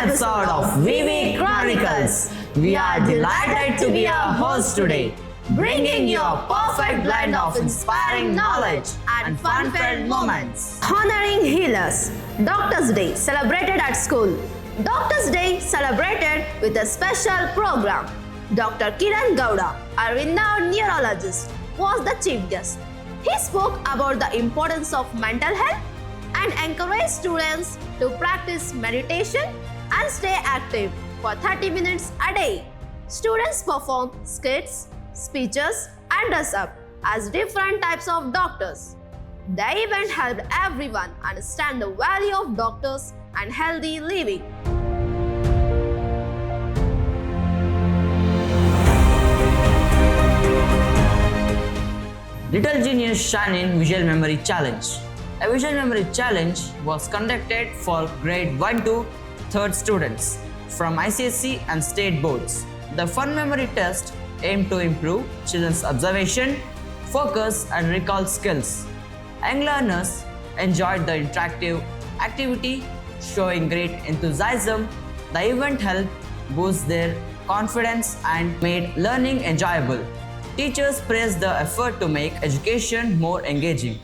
episode of VV Chronicles. We are delighted to be your host today, bringing you a perfect blend of inspiring knowledge and fun-filled moments. Honoring healers. Doctors' Day celebrated at school. Doctors' Day celebrated with a special program. Dr. Kiran Gowda, a renowned neurologist, was the chief guest. He spoke about the importance of mental health and encouraged students to practice meditation and stay active for 30 minutes a day. Students performed skits, speeches, and dress up as different types of doctors. The event helped everyone understand the value of doctors and healthy living. Little Genius Shine in Visual Memory Challenge. A visual memory challenge was conducted for grade 1 to 3rd students from ICSE and state boards. The fun memory test aimed to improve children's observation, focus, and recall skills. Young learners enjoyed the interactive activity, showing great enthusiasm. The event helped boost their confidence and made learning enjoyable. Teachers praised the effort to make education more engaging.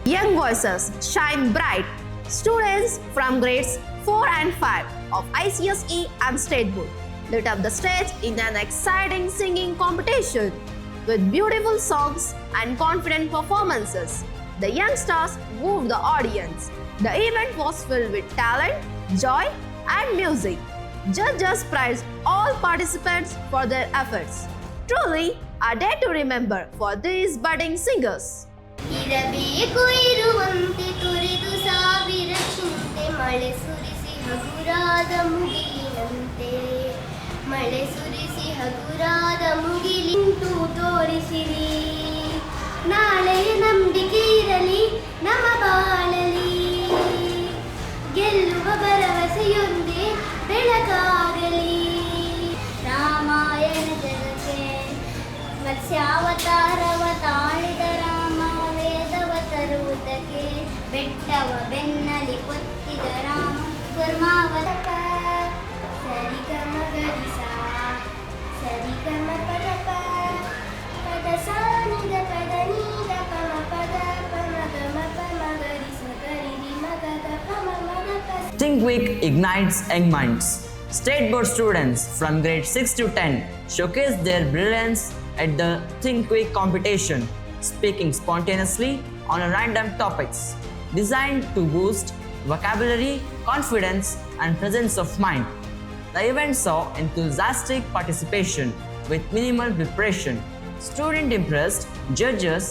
Young voices shine bright. Students from grades 4 and 5 of ICSE and State Board lit up the stage in an exciting singing competition. With beautiful songs and confident performances, the youngsters moved the audience. The event was filled with talent, joy, and music. Judges prized all participants for their efforts. Truly, a day to remember for these budding singers. ಇರಬೇಕು ಇರುವಂತೆ ತುರಿದು ಸಾವಿರ ಚಿಂತೆ ಮಳೆ ಸುರಿಸಿ ಹಗುರಾದ ಮುಗಿಲಿನಂತೆ ಮಳೆ ಸುರಿಸಿ ಹಗುರಾದ ಮುಗಿಲಿಂಟು ತೋರಿಸಿರಿ ನಾಳೆಯ ನಂಬಿಕೆ ಇರಲಿ ನಮ್ಮ ಬಾಳಲಿ ಗೆಲ್ಲುವ ಭರವಸೆಯೊಂದೇ ಬೆಳಕಾಗಲಿ ರಾಮಾಯಣ ಜಗಕ್ಕೆ ಮತ್ಸ್ಯಾವತಾರವ ತಾಳಿದ ರಾಮ ವೇದವ ತರುವುದಕ್ಕೆ ಬೆಟ್ಟವ ಬೆನ್ನಲಿ ಕೊತ್ತಿದ ರಾಮ ಕುರ್ಮಾವತ ಸರಿಗಮ ಗರಿಸ ಸರಿಗಮ ಪದಪ ಪದ ಸಾನಿದ ಪದ ನೀದ ಪಮ ಪದ ಪಮ ಗಮ ಪಮ ಗರಿಸ ಗರಿರಿ ಮಗದ ಪಮ ಮಗ ಪ. Think Week ignites young minds. State board students from grade 6 to 10 showcased their brilliance at the Think Week competition, speaking spontaneously on random topics designed to boost vocabulary, confidence, and presence of mind. The event saw enthusiastic participation with minimal preparation. Students impressed judges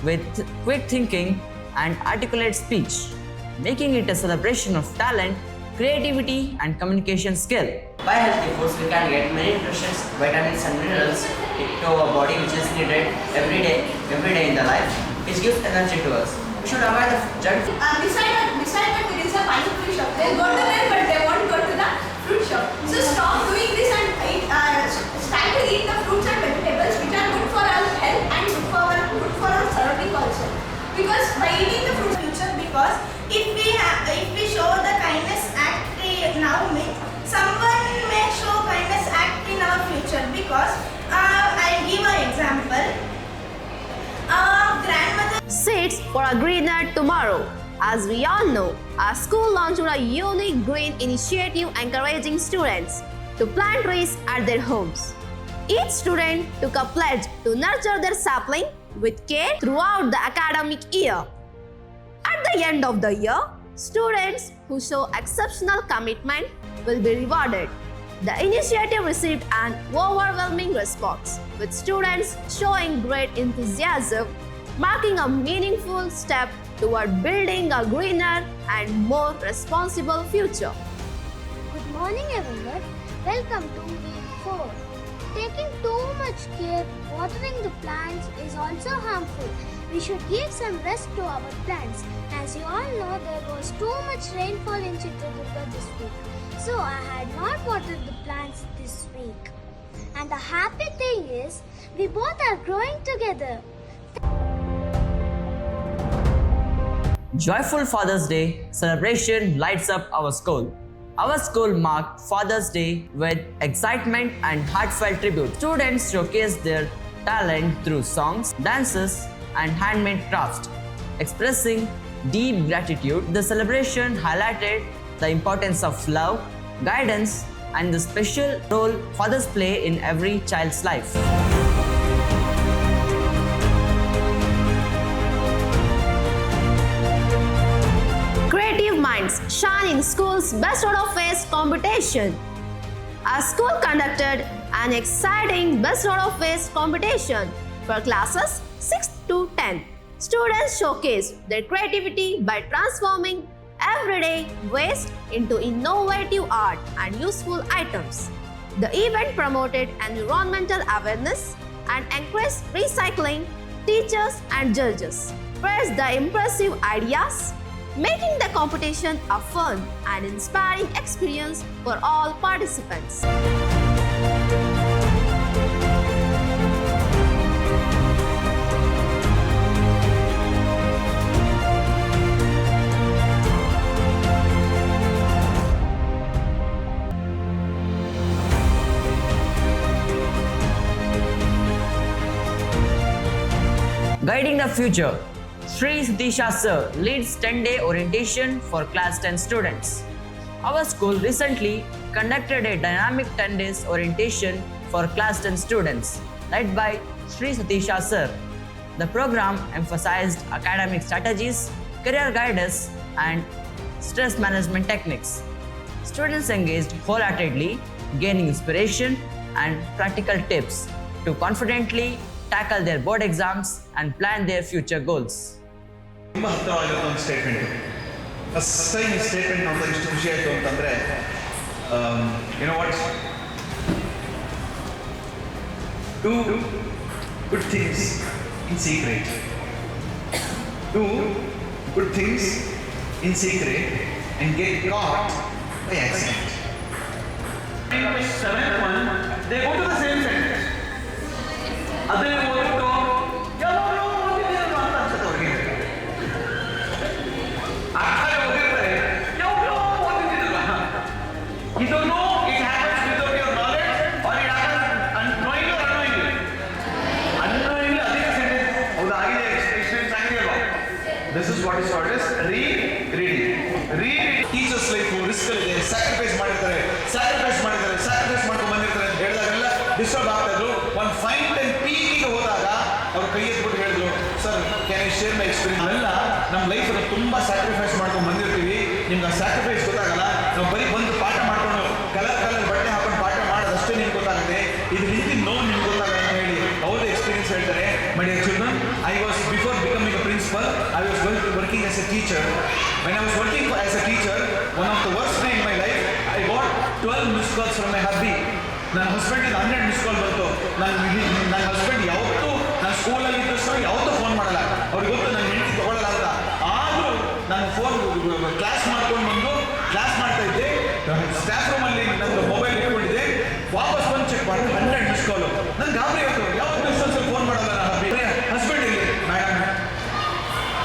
with quick thinking and articulate speech, making it a celebration of talent, creativity, and communication skill. By healthy foods, we can get many nutrients, vitamins, and minerals to our body, which is needed every day in the life, which gives energy to us. We should avoid the junk food. Decided there is a pineapple shop. They go to there, but they won't go to the fruit shop. So stop doing this and start to eat the fruits and vegetables, which are good for our health and good for our surrounding also. Because by eating the fruits, future, because if we show the kindness act now, someone may show kindness act in our future. Because I'll give an example. Grandmother. Seeds for a greener tomorrow. As we all know, our school launched a unique green initiative encouraging students to plant trees at their homes. Each student took a pledge to nurture their sapling with care throughout the academic year. At the end of the year, students who show exceptional commitment will be rewarded. The initiative received an overwhelming response, with students showing great enthusiasm, marking a meaningful step toward building a greener and more responsible future. Good morning everyone. Welcome to week 4. Taking too much care watering the plants is also harmful. We should give some rest to our plants. As you all know, there was too much rainfall in Chitradurga this week. So I had not watered the plants this week. And the happy thing is, we both are growing together. Joyful Father's Day celebration lights up our school. Our school marked Father's Day with excitement and heartfelt tribute. Students showcased their talent through songs, dances, and handmade crafts. Expressing deep gratitude, the celebration highlighted the importance of love, guidance, and the special role fathers play in every child's life. Creative minds shine in school's Best Out of Waste competition. Our school conducted an exciting Best Out of Waste competition for classes 6 to 10. Students showcased their creativity by transforming everyday waste into innovative art and useful items. The event promoted environmental awareness and encouraged recycling. Teachers and judges praised the impressive ideas, making the competition a fun and inspiring experience for all participants. Guiding the future, Sri Satisha Sir leads 10-day orientation for class 10 students. Our school recently conducted a dynamic 10 days orientation for class 10 students led by Sri Satisha Sir. The program emphasized academic strategies, career guidance, and stress management techniques. Students engaged wholeheartedly, gaining inspiration and practical tips to confidently tackle their board exams and plan their future goals. ತುಂಬ ಹತ್ತಿರವಾಗಿರೋ ಒಂದು statement first time ಈ statement ನೋಡಿದಾಗ ಇಷ್ಟು ಖುಷಿ ಆಯಿತು ಅಂತಂದರೆ ಏನೋ what do good things in secret do good things in secret and get caught by accident. 7th one, they go to the same sentence. ಅದೇ ಓದ್ಬಿಟ್ಟು ಯಾವಾಗಲೂ ಓದಿದ್ದೀರಲ್ವ ಅಂತ ಅನ್ಸುತ್ತೆ ಅವ್ರಿಗೆ. ಅರ್ಥನೇ ಓದಿರ್ತಾರೆ, ಯಾವಾಗಲೂ ಓದಿದ್ದೀರಲ್ವ. You don't know it happens without your knowledge or it happens unknowingly or unknowingly. Unknowingly ಅದೇ sentence ಹೌದು ಆಗಿದೆ, experience ಆಗಿದೆ ಅಲ್ವಾ. This is what is called as reading. Teachers life risk ಇದೆ, ಸ್ಯಾಕ್ರಿಫೈಸ್ ಮಾಡಿರ್ತಾರೆ ಮಾಡ್ಕೊಂಡು ಬಂದಿರ್ತಾರೆ ಅಂತ ಹೇಳಿದಾಗೆಲ್ಲ ಡಿಸ್ಟರ್ಬ್ ಆಗ್ತಾ ಇದ್ರು. ಒಂದು ಫೈನ್ ಟೈಮ್ ಪೀಕಿಗೆ ಹೋದಾಗ ಅವ್ರು ಕೈ ಎತ್ಬಿಟ್ಟು ಹೇಳಿದ್ರು, sir can I share my experience. ಅವೆಲ್ಲ ನಮ್ಮ ಲೈಫಲ್ಲಿ ತುಂಬ ಸ್ಯಾಕ್ರಿಫೈಸ್ ಮಾಡ್ಕೊಂಡು ಬಂದಿರ್ತೀವಿ, ನಿಮ್ಗೆ ಆ ಸ್ಯಾಕ್ರಿಫೈಸ್ ಗೊತ್ತಾಗಲ್ಲ. ನಾವು ಬರೀ ಬಂದು ಪಾಠ ಮಾಡ್ಕೊಂಡು ಕಲರ್ ಬಟ್ಟೆ ಹಾಕೊಂಡು ಪಾಠ ಮಾಡೋದಷ್ಟೇ ನಿಮ್ಗೆ ಗೊತ್ತಾಗುತ್ತೆ, ಇದು ಹಿಂದಿನ ನೋವು ನಿಮ್ಗೆ ಗೊತ್ತಾಗಲ್ಲ ಅಂತ ಹೇಳಿ ಅವ್ರದ್ದು ಎಕ್ಸ್ಪೀರಿಯನ್ಸ್ ಹೇಳ್ತಾರೆ. My dear children, I was before becoming a principal, I was working as a teacher. When I was working as a teacher, one of the worst day in my life, I got 12 missed calls from my hubby. ನನ್ನ ಹಸ್ಬೆಂಡಿಂದ 100 miss call ಬಂತು. ನನ್ನ husband ಯಾವತ್ತೂ ನಾನು ಸ್ಕೂಲಲ್ಲಿ ಇದ್ದ ಸಹ ಯಾವತ್ತೂ phone ಮಾಡಲ್ಲ, ಅವ್ರಿಗೆ ಗೊತ್ತು ನನ್ನ ಹೆಂಡತಿ ತೊಗೊಳ್ಳಲ್ಲ ಅಂತ. ಆದರೂ ನಾನು ಫೋನ್ ಕ್ಲಾಸ್ ಮಾಡ್ಕೊಂಡು ಬಂದು ಕ್ಲಾಸ್ ಮಾಡ್ತಾ ಇದ್ದೆ, ಸ್ಟಾಫ್ ರೂಮಲ್ಲಿ ನನ್ನ ಮೊಬೈಲ್ ಇಟ್ಕೊಂಡಿದ್ದೆ, ವಾಪಸ್ ಬಂದು ಚೆಕ್ ಮಾಡಿದ್ರೆ 100 ಮಿಸ್ ಕಾಲು. ನನಗೆ ಗಾಬರಿ ಆಯಿತು, ಯಾವತ್ತೂ ಇಷ್ಟೊಂದು ಫೋನ್ ಮಾಡಲ್ಲ ನನ್ನ ಹಬ್ಬಿ. ಹಸ್ಬೆಂಡ್ ಇಲ್ಲಿ ಮೇಡಮ್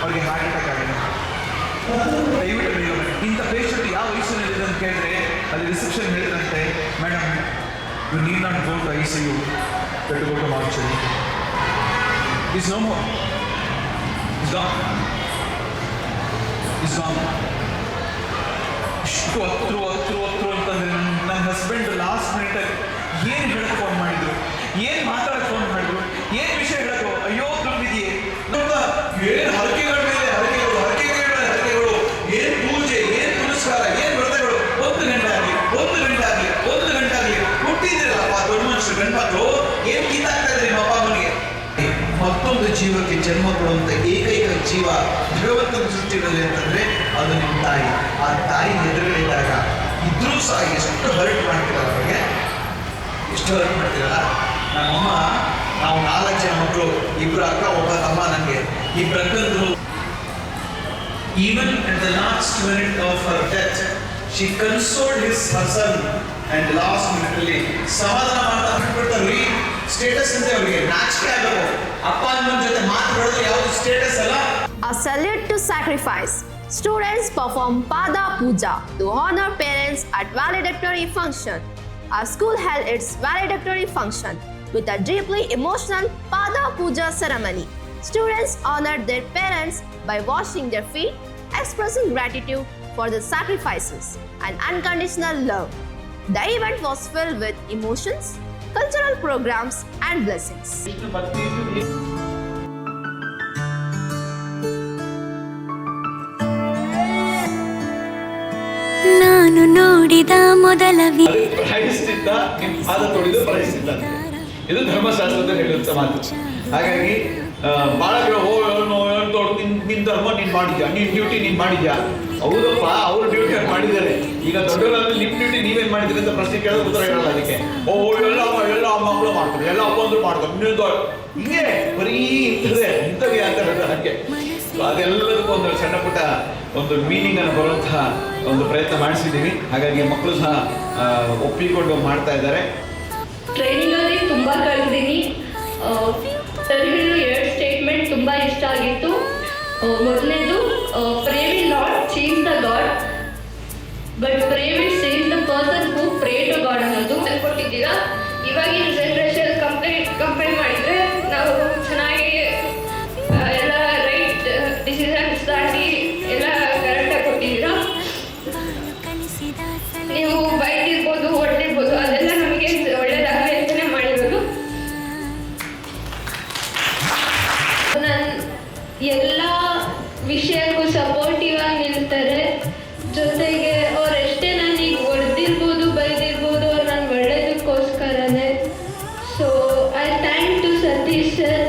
ಅವ್ರಿಗೆ ಹಾರ್ಟ್ ಅಟ್ಯಾಕ್ ಆಗಿದೆ, ದಯವಿಟ್ಟು ಇಂಥ ಪೇಷಂಟ್ ಯಾವ ವಯಸ್ಸಿನಲ್ಲಿದೆ ಅಂತ ಕೇಳಿದ್ರೆ ಅಲ್ಲಿ ರಿಸೆಪ್ಷನ್ ಹೇಳಿದಂತೆ, madam you need not go to ICU, but to go to mortuary. He's no more. He's gone. ಇಷ್ಟು ಹತ್ರು ಅಂತಂದ್ರೆ ನನ್ನ ಹಸ್ಬೆಂಡ್ ಲಾಸ್ಟ್ ಮಿನಿಟಲ್ಲಿ ಏನು ಹೇಳಕ್ಕೆ ಫೋನ್ ಮಾಡಿದ್ರು, ಏನು ಮಾತಾಡಕ್ಕೆ ಫೋನ್ ಮಾಡಿದ್ರು, ಏನು ವಿಷಯ ಹೇಳಕ್ಕೆ, ಅಯ್ಯೋ ದುರ್ವಿಧಿಯೇ ಏನು ಹರಕೆಗಳ ಮೇಲೆ ಹರಕೆಗಳು, ಏನು ಪೂಜೆ, ಏನು ಪುರಸ್ಕಾರ, ಏನು ವ್ರತಗಳು. 1 ಗಂಟೆ ಆಗಲಿ ಹುಟ್ಟಿದ್ರಲ್ಲಪ್ಪ ದೊಡ್ಡ ಮನುಷ್ಯರು ಗಂಡ್ಮಕ್ಳು, ಏನು ಕಿತ್ತಾಗ್ತಾ ಇದ್ರಿ ನಿಮ್ಮ ಅಪ್ಪ ಅಮ್ಮನಿಗೆ. ಮತ್ತೊಂದು ಜೀವಕ್ಕೆ ಜನ್ಮ ಕೊಡುವಂಥ ಏಕೈಕ ಜೀವ ಭಗವಂತನ ಸೃಷ್ಟಿಗಳಲ್ಲಿ ಅಂತಂದ್ರೆ ಅದು ನಿಮ್ಮ ತಾಯಿ. ಆ ತಾಯಿ ಎದುರುಗಡೆ ಇದ್ದಾಗ ಇದ್ರೂ ಸಹ ಎಷ್ಟು ಹರ್ಟ್ ಮಾಡ್ತಿರಲ್ಲ ಅವ್ರಿಗೆ, ಎಷ್ಟು ಹರ್ಟ್ ಮಾಡ್ತಿರಲ್ಲ. ನಮ್ಮಮ್ಮ, ನಾವು 4 ಜನ ಮಕ್ಕಳು, 2 ಅಕ್ಕ 1 ತಮ್ಮ, ನನಗೆ 2 ಅಕ್ಕಂದ್ರು. Even at the last minute of her death, she consoled her son, and last minute ಅಲ್ಲಿ ಸಮಾಧಾನ ಮಾಡ್ತಾ ಬಿಟ್ಬಿಡ್ತಾರ್ರಿ. ಸ್ಟೇಟಸ್ ಅಂತ ಅವ್ರಿಗೆ ನಾಚಿಕೆ ಆಗಬೇಕು, ಅಪ್ಪ ಅಮ್ಮನ ಜೊತೆ ಮಾತಾಡೋದು ಯಾವುದು ಸ್ಟೇಟಸ್ ಅಲ್ಲ. A salute to sacrifice. Students perform Pada Puja to honor parents at valedictory function. Our school held its valedictory function with a deeply emotional Pada Puja ceremony. Students honored their parents by washing their feet, expressing gratitude for the sacrifices and unconditional love. The event was filled with emotions, cultural programs, and blessings. ನಾನು ನೋಡಿದ ಮೊದಲ ಪ್ರಾಯಶ್ಚಿತ್ತ ನಿಮ್ಮ ಪಾದ ತೊಳೆದು ಪ್ರಾಯಶ್ಚಿತ್ತ ಇದು ಧರ್ಮಶಾಸ್ತ್ರದಲ್ಲಿ ಹೇಳುವಂತ ಮಾತು. ಹಾಗಾಗಿ ಬಹಳ ನಿನ್ ಧರ್ಮ ನೀನ್ ಮಾಡಿದ್ಯಾ, ನಿನ್ ಡ್ಯೂಟಿ ನೀನ್ ಮಾಡಿದ್ಯಾ. ಹೌದಪ್ಪ, ಅವ್ರ ಡ್ಯೂಟಿ ಅವ್ರು ಮಾಡಿದ್ದಾರೆ. ಈಗ ದೊಡ್ಡವರಾದ್ರೆ ನಿಮ್ ಡ್ಯೂಟಿ ನೀವೇನ್ ಮಾಡಿದ್ರಿ ಅಂತ ಪ್ರಶ್ನೆ ಕೇಳೋದು ಉತ್ತರ ಹೇಳಲ್ಲ. ಅದಕ್ಕೆ ಎಲ್ಲ ಮಕ್ಕಳು ಮಾಡ್ತಾರೆ, ಎಲ್ಲ ಅಪ್ಪಂದ್ರು ಮಾಡ್ತಾರೆ, ಹಿಂಗೆ ಬರೀ ಇಂಥದೇ ಅಂತ ಹೇಳ್ತಾರೆ. ಹಾಗೆ ಅದೆಲ್ಲದಕ್ಕೂ ಒಂದು ಸಣ್ಣ ಪುಟ್ಟ ಒಂದು ಮೀನಿಂಗ್ ಅನ್ನು ಬರುವಂತಹ ಒಂದು ಪ್ರಯತ್ನ ಮಾಡಿಸಿದ್ದೀವಿ. ಹಾಗಾಗಿ ಮಕ್ಕಳು ಸಹ ಒಪ್ಪಿಕೊಂಡು ಮಾಡ್ತಾ ಇದ್ದಾರೆ. ಟ್ರೈನಿಂಗ್ ಅಲ್ಲಿ ತುಂಬಾ ಕಲಿತೀನಿ. ಸರ್ ಹೇಳಿರೋ 2 ಸ್ಟೇಟ್ಮೆಂಟ್ ತುಂಬಾ ಇಷ್ಟ ಆಗಿತ್ತು. ಮೊದಲನೇದು pray will not change the God but pray will change the person who pray to God ಅನ್ನೋದು ಕೊಟ್ಟಿದ್ದೀರಾ. ಇವಾಗಿನ ಜನರೇಷನ್ ಕಂಪೇರ್ ಮಾಡಿದ್ರೆ ನಾವು ಚೆನ್ನಾಗಿ ಎಲ್ಲ ರೈಟ್ ಡಿಸಿಷನ್ಸ್ ದಾಟಿ ಎಲ್ಲ ಕರೆಕ್ಟಾಗಿ ಕೊಟ್ಟಿದ್ದೀರಾ. ನೀವು ಬೈದಿರ್ಬೋದು, ಹೊಡೆದಿರ್ಬೋದು, ಅದೆಲ್ಲ ನಮಗೆ ಒಳ್ಳೇದಾಗಲಿ ಅಂತಲೇ ಮಾಡಿರೋದು. ನನ್ನ ಎಲ್ಲ ವಿಷಯಕ್ಕೂ ಸಪೋರ್ಟಿವ್ ಆಗಿ ನಿಲ್ತಾರೆ. ಜೊತೆಗೆ ಅವರೆಷ್ಟೇ ನನಗೆ ಹೊಡೆದಿರ್ಬೋದು, ಬೈದಿರ್ಬೋದು, ಅವ್ರು ನನ್ನ ಒಳ್ಳೇದಕ್ಕೋಸ್ಕರನೇ. So I thank to Satish sir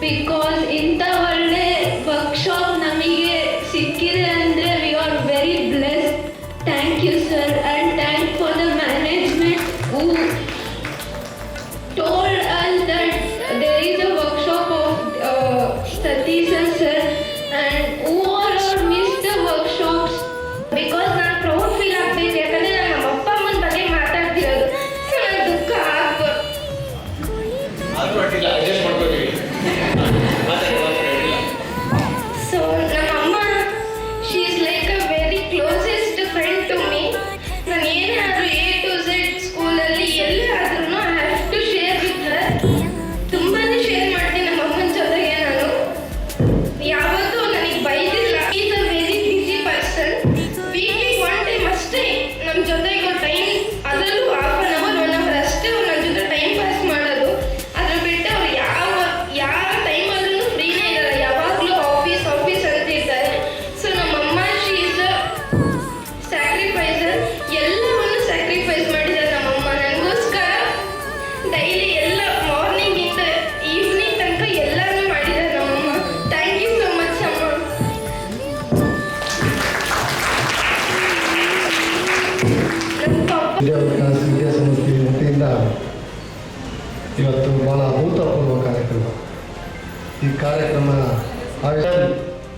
because ಇಂಥ ಒಳ್ಳೆ ವರ್ಕ್ಶಾಪ್ ನಮಗೆ ಸಿಕ್ಕಿದೆ ಅಂದರೆ we are very blessed. Thank you, sir, and thank for the management who told us that there is a workshop of Satish sir, and whoever missed the workshops because ನಾನು proud feel ಆಗ್ಬೇಕು. ಯಾಕಂದರೆ ನಾನು ನಮ್ಮ ಅಪ್ಪ ಅಮ್ಮನ ಬಗ್ಗೆ ಮಾತಾಡ್ತಿರೋದು, ನನಗೆ ದುಃಖ ಆಗ್ಬೋದು. ಸೊ ನಮ್ಮಮ್ಮ she is like a very closest friend to me. ನಾನು ಏನಾದರೂ A to Z ಸ್ಕೂಲಲ್ಲಿ ಎಲ್ಲಾದ್ರೂ I have to share with her. ತುಂಬಾ ಶೇರ್ ಮಾಡ್ತೀನಿ ನಮ್ಮ ಅಮ್ಮನ ಜೊತೆಗೆ. ನಾನು ಯಾವತ್ತೂ ನನಗೆ ಬೈದಿಲ್ಲ. Is a very busy person. Weekly 1 time ಅಷ್ಟೇ ನಮ್ಮ ಜೊತೆಗೆ ಟೈಮ್, ಅದರಲ್ಲೂ ½ an hour 1 hour ಅಷ್ಟೇ ಅವ್ರು ನನ್ನ ಜೊತೆ ಟೈಮ್ ಪಾಸ್ ಮಾಡೋದು. ಅದ್ರ ಬಿಟ್ಟು ಅವ್ರು ಯಾವ ಟೈಮಲ್ಲೂ ಫ್ರೀನೇ ಇರಲ್ಲ. ಯಾವಾಗಲೂ ಆಫೀಸ್ ಅಂತ ಇರ್ತಾರೆ. ಸೊ ನಮ್ಮಮ್ಮ ಶಿ ಇಸ್ ಅ ಸ್ಯಾಕ್ರಿಫೈಸರ್. ಎಲ್ಲವನ್ನು ಸ್ಯಾಕ್ರಿಫೈಸ್ ಮಾಡಿದ್ದಾರೆ ನಮ್ಮಮ್ಮ ನನಗೋಸ್ಕರ. ಡೈಲಿ ಎಲ್ಲ ಮಾರ್ನಿಂಗಿಂದ ಈವ್ನಿಂಗ್ ತನಕ ಎಲ್ಲನೂ ಮಾಡಿದ್ದಾರೆ ನಮ್ಮಮ್ಮ. ಥ್ಯಾಂಕ್ ಯು ಸೊ ಮಚ್ ಅಮ್ಮ. ವಿದ್ಯಾಸಂಸ್ಥೆ ವತಿಯಿಂದ ಇವತ್ತು ಬಹಳ ಅಭೂತಪೂರ್ವ ಕಾರ್ಯಕ್ರಮ. ಈ ಕಾರ್ಯಕ್ರಮ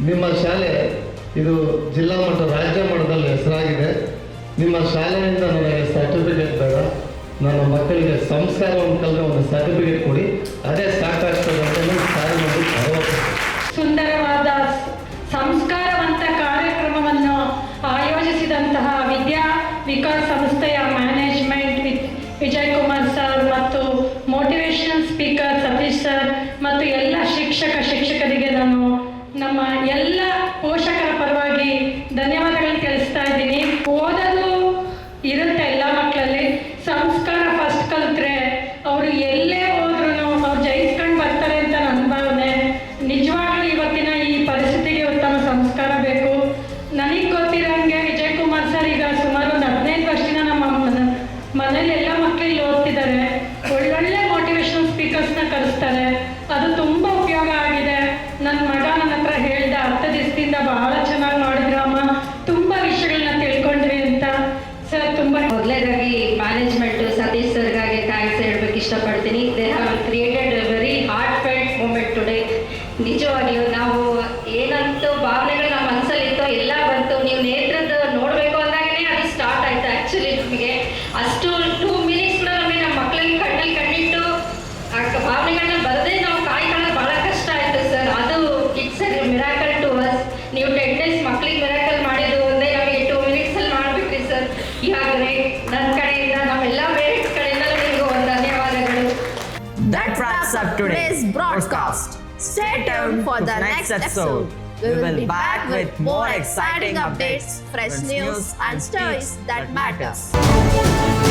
ನಿಮ್ಮ ಶಾಲೆ ಇದು ಜಿಲ್ಲಾ ಮಟ್ಟ ರಾಜ್ಯ ಮಟ್ಟದಲ್ಲಿ ಹೆಸರಾಗಿದೆ. ನಿಮ್ಮ ಶಾಲೆಯಿಂದ ನನಗೆ ಸರ್ಟಿಫಿಕೇಟ್ ಬೇಡ, ನನ್ನ ಮಕ್ಕಳಿಗೆ ಸಂಸ್ಕಾರವನ್ನು ಕಲಿತ ಒಂದು ಸರ್ಟಿಫಿಕೇಟ್ ಕೊಡಿ, ಅದೇ ಸಾಕಾಗ್ತದೆ ಅಂತ ಶಾಲೆಯಲ್ಲಿ ಭರವಸೆ. ಸುಂದರವಾದ ಸಂಸ್ಕಾರವಂತ ಕಾರ್ಯಕ್ರಮವನ್ನು ಆಯೋಜಿಸಿದಂತಹ ವಿದ್ಯಾ ವಿಕಾಸ್ ಸಂಸ್ಥೆಯ ಮ್ಯಾನೇಜ್ಮೆಂಟ್ ವಿಜಯ್ ಕುಮಾರ್ ಸರ್ ಮತ್ತು ಮೋಟಿವೇಶನಲ್ ಸ್ಪೀಕರ್ ಸತೀಶ್ ಸರ್ ಮತ್ತು ಎಲ್ಲ ಶಿಕ್ಷಕರಿಗೆ ನಾನು ನಮ್ಮ ಎಲ್ಲ ಪೋಷಕರ ಪರವಾಗಿ ಧನ್ಯವಾದಗಳನ್ನು ತಿಳಿಸ್ತಾ ಇದ್ದೀನಿ. ಓದೋದು ಇರುತ್ತೆ ಎಲ್ಲ ಮಕ್ಕಳಲ್ಲಿ, ಸಂಸ್ಕಾರ ಫಸ್ಟ್ ಕಲಿತ್ರೆ ಅವರು ಎಲ್ಲೇ ಹೋದ್ರೂ ಅವ್ರು ಜಯಿಸ್ಕೊಂಡು ಬರ್ತಾರೆ ಅಂತ ನನ್ನ ಭಾವನೆ. ನಿಜವಾಗ್ಲೂ ಇವತ್ತಿನ ಈ ಪರಿಸ್ಥಿತಿಗೆ ಉತ್ತಮ ಸಂಸ್ಕಾರ ಬೇಕು. ನನಗೆ ಗೊತ್ತಿರೋಂಗೆ ವಿಜಯ್ ಕುಮಾರ್ ಸರ್ ಈಗ ಸುಮಾರು ಒಂದು 15 ವರ್ಷದಿಂದ ನಮ್ಮ ಮನೇಲಿ ಎಲ್ಲ ಮಕ್ಕಳಿಗೆ ಓದ್ತಿದ್ದಾರೆ. ಒಳ್ಳೊಳ್ಳೆ ಮೋಟಿವೇಶನಲ್ ಸ್ಪೀಕರ್ಸ್ನ ಕಲಿಸ್ತಾರೆ. ಅದು ತುಂಬ ಉಪಯೋಗ ಆಗಿದೆ. ನನ್ನ ಮಗ ನನ್ನ ಹತ್ರ ಹೇಳ್ದ 10 ದಿವಸದಿಂದ ಬಹಳ ಚೆನ್ನಾಗಿ ಮಾಡಿದ್ರು ಅಮ್ಮ, ತುಂಬ wraps up today's broadcast. Stay tuned for the next episode. We will be back with more exciting updates, fresh news, and stories that matter.